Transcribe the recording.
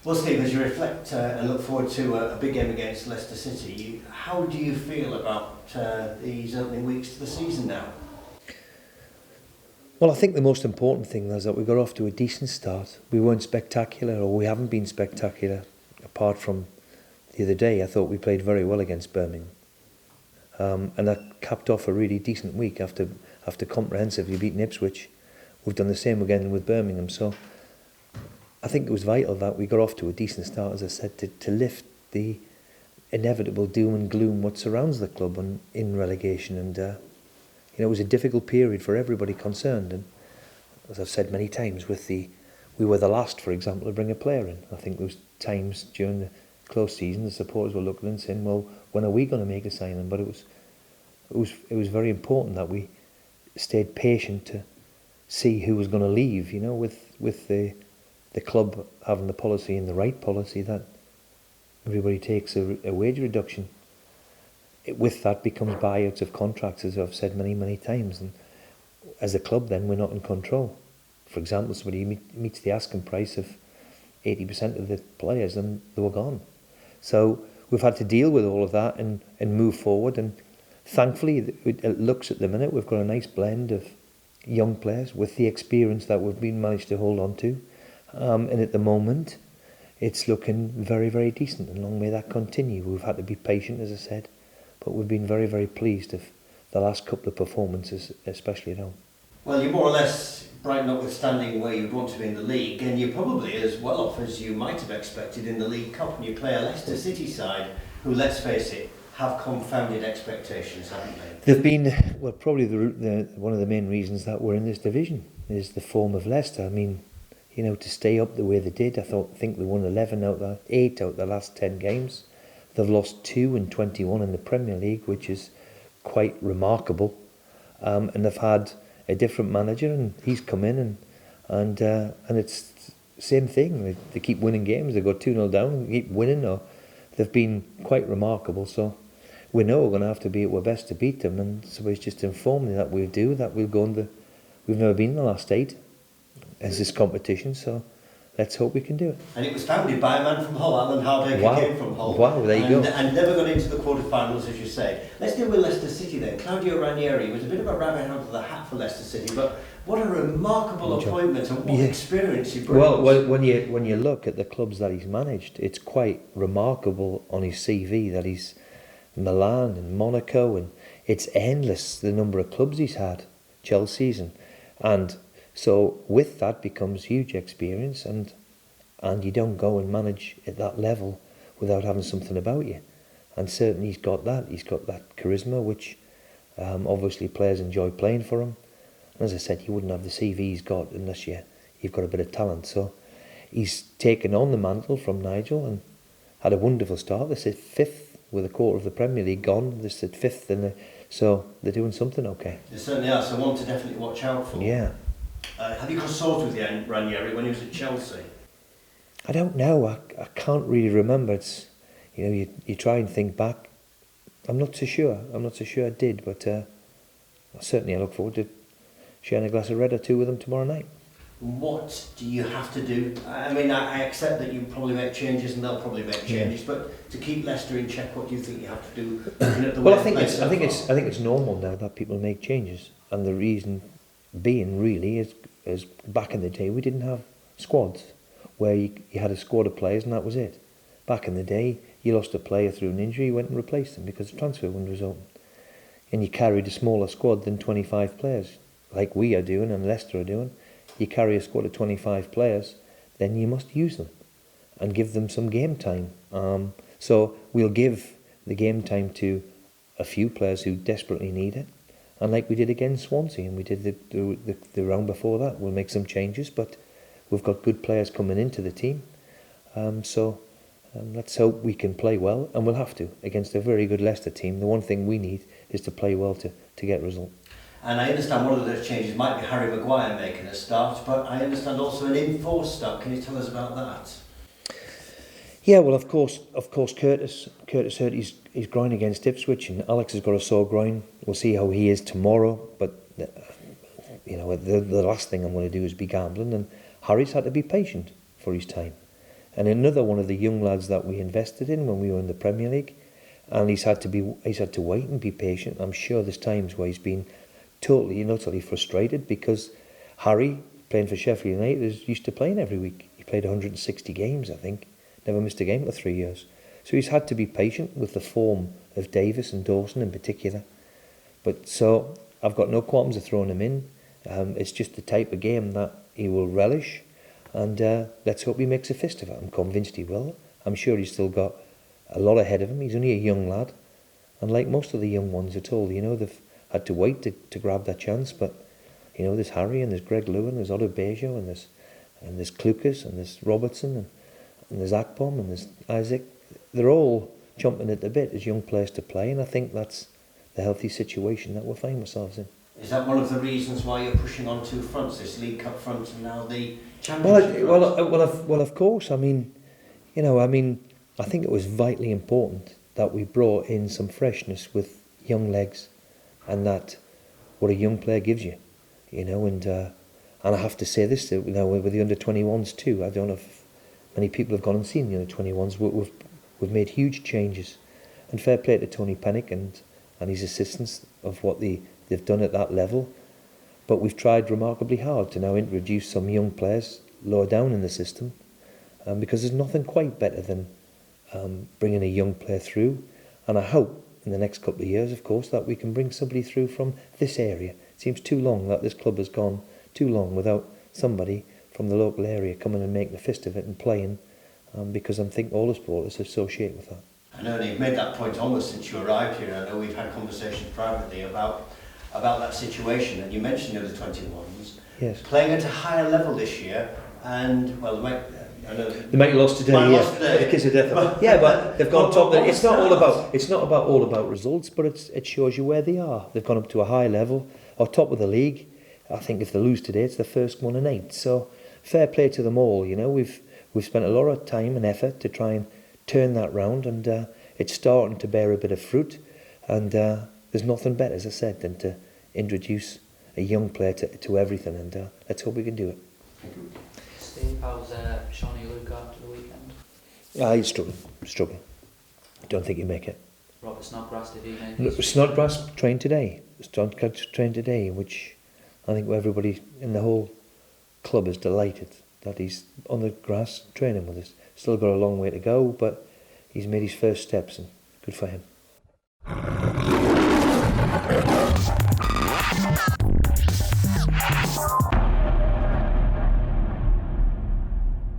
Well, Steve, as you reflect and look forward to a big game against Leicester City, how do you feel about these opening weeks to the season now? Well, I think the most important thing is that we got off to a decent start. We weren't spectacular, or we haven't been spectacular, apart from the other day. I thought we played very well against Birmingham. And that capped off a really decent week after comprehensively beating Ipswich. We've done the same again with Birmingham. So I think it was vital that we got off to a decent start, as I said, to lift the inevitable doom and gloom what surrounds the club in relegation. And it was a difficult period for everybody concerned. And as I've said many times, we were the last, for example, to bring a player in. I think there was times during the close season the supporters were looking and saying, "Well, when are we going to make a signing?" But it was very important that we stayed patient to see who was going to leave. With the club having the policy and the right policy that everybody takes a wage reduction. With that becomes buyouts of contracts, as I've said many times. And as a club, then we're not in control. For example, somebody meets the asking price of 80% of the players, and they were gone. So we've had to deal with all of that and move forward. And thankfully, it looks at the minute we've got a nice blend of young players with the experience that we've managed to hold on to. And at the moment, it's looking very, very decent, and long may that continue. We've had to be patient, as I said, but we've been very, very pleased of the last couple of performances, especially at home. Well, you're more or less, Brighton notwithstanding where you'd want to be in the league, and you're probably as well off as you might have expected in the League Cup, and you play a Leicester City side who, let's face it, have confounded expectations, haven't they? They've been, well, probably one of the main reasons that we're in this division is the form of Leicester. I mean, to stay up the way they did, I think they won 8 out of the last 10 games. They've lost 2 in 21 in the Premier League, which is quite remarkable. And they've had a different manager, and he's come in, and it's the same thing. They keep winning games. They go 2-0 down and keep winning. Or they've been quite remarkable. So we know we're going to have to be at our best to beat them. And so it's just informed me that we'll go on we've never been in the last 8 as this competition. So let's hope we can do it. And it was founded by a man from Hull. Alan Hardaker came from Hull. Wow, there you go. And never got into the quarterfinals, as you say. Let's deal with Leicester City then. Claudio Ranieri was a bit of a rabbit out of the hat for Leicester City, but what a remarkable appointment and what experience he brings. Well, when you look at the clubs that he's managed, it's quite remarkable on his CV that he's Milan and Monaco, and it's endless the number of clubs he's had, Chelsea's, and so with that becomes huge experience, and you don't go and manage at that level without having something about you. And certainly he's got that charisma, which obviously players enjoy playing for him. And as I said, you wouldn't have the CV he's got unless you've got a bit of talent. So he's taken on the mantle from Nigel and had a wonderful start. They said 5th with a quarter of the Premier League gone. They said 5th, so they're doing something okay. They certainly are, so one to definitely watch out for. Yeah. Have you crossed swords with Ranieri when he was at Chelsea? I don't know. I can't really remember. It's you try and think back. I'm not so sure I did, but certainly I look forward to sharing a glass of red or two with them tomorrow night. What do you have to do? I mean, I accept that you probably make changes and they'll probably make changes, but to keep Leicester in check, what do you think you have to do? Well, I think it's normal now that people make changes, and the reason being really is back in the day we didn't have squads where you had a squad of players and that was it. Back in the day, you lost a player through an injury, you went and replaced them because the transfer window was open, and you carried a smaller squad than 25 players like we are doing and Leicester are doing. You carry a squad of 25 players, then you must use them and give them some game time. So we'll give the game time to a few players who desperately need it. And like we did against Swansea, and we did the round before that, we'll make some changes, but we've got good players coming into the team. So let's hope we can play well, and we'll have to, against a very good Leicester team. The one thing we need is to play well to get a result. And I understand one of those changes might be Harry Maguire making a start, but I understand also an enforced start. Can you tell us about that? Yeah, well, of course, Curtis hurt his groin against Ipswich, and Alex has got a sore groin. We'll see how he is tomorrow, but the last thing I'm going to do is be gambling, and Harry's had to be patient for his time. and another one of the young lads that we invested in when we were in the Premier League, and he's had to wait and be patient. I'm sure there's times where he's been totally and utterly frustrated, because Harry, playing for Sheffield United, is used to playing every week. He played 160 games, I think, never missed a game for 3 years. So he's had to be patient with the form of Davis and Dawson in particular. But so I've got no qualms of throwing him in. It's just the type of game that he will relish, and let's hope he makes a fist of it. I'm convinced he will. I'm sure he's still got a lot ahead of him. He's only a young lad, and like most of the young ones at all, they've had to wait to grab that chance. But there's Harry, and there's Greg Lewin, there's Otto Bejo, and there's Klukas, and there's Robertson, and there's Akpom, and there's Isaac. They're all jumping at the bit as young players to play, and I think that's the healthy situation that we'll find ourselves in. Is that one of the reasons why you're pushing on two fronts, this League Cup front and now the Championship front? Well, of course. I think it was vitally important that we brought in some freshness with young legs, and that what a young player gives you, and I have to say this, with the under-21s too. I don't know if many people have gone and seen the under-21s. We've made huge changes, and fair play to Tony Pennick and his assistants of what they've done at that level. But we've tried remarkably hard to now introduce some young players lower down in the system, because there's nothing quite better than bringing a young player through. And I hope in the next couple of years, of course, that we can bring somebody through from this area. It seems too long that this club has gone too long without somebody from the local area coming and making a fist of it and playing, because I think all the supporters associate with that. I know you've made that point almost since you arrived here. I know we've had conversations privately about that situation, and you mentioned the under-21s. Yes. Playing at a higher level this year, and well, they might have lost today. Lost today. The kiss of death. Yeah, but they've gone top. It's not all about results, but it shows you where they are. They've gone up to a high level, or top of the league. I think if they lose today, it's the first one in 8. So fair play to them all. We've spent a lot of time and effort to try and turn that round, and it's starting to bear a bit of fruit. And there's nothing better, as I said, than to introduce a young player to everything, and let's hope we can do it. Thank you. Steve, how's Shawnee Luke after the weekend? He's struggling. I don't think he'll make it. Robert Snodgrass, did he make it? Snodgrass trained today. Snodgrass trained today, which I think everybody in the whole club is delighted that he's on the grass training with us. Still got a long way to go, but he's made his first steps, and good for him.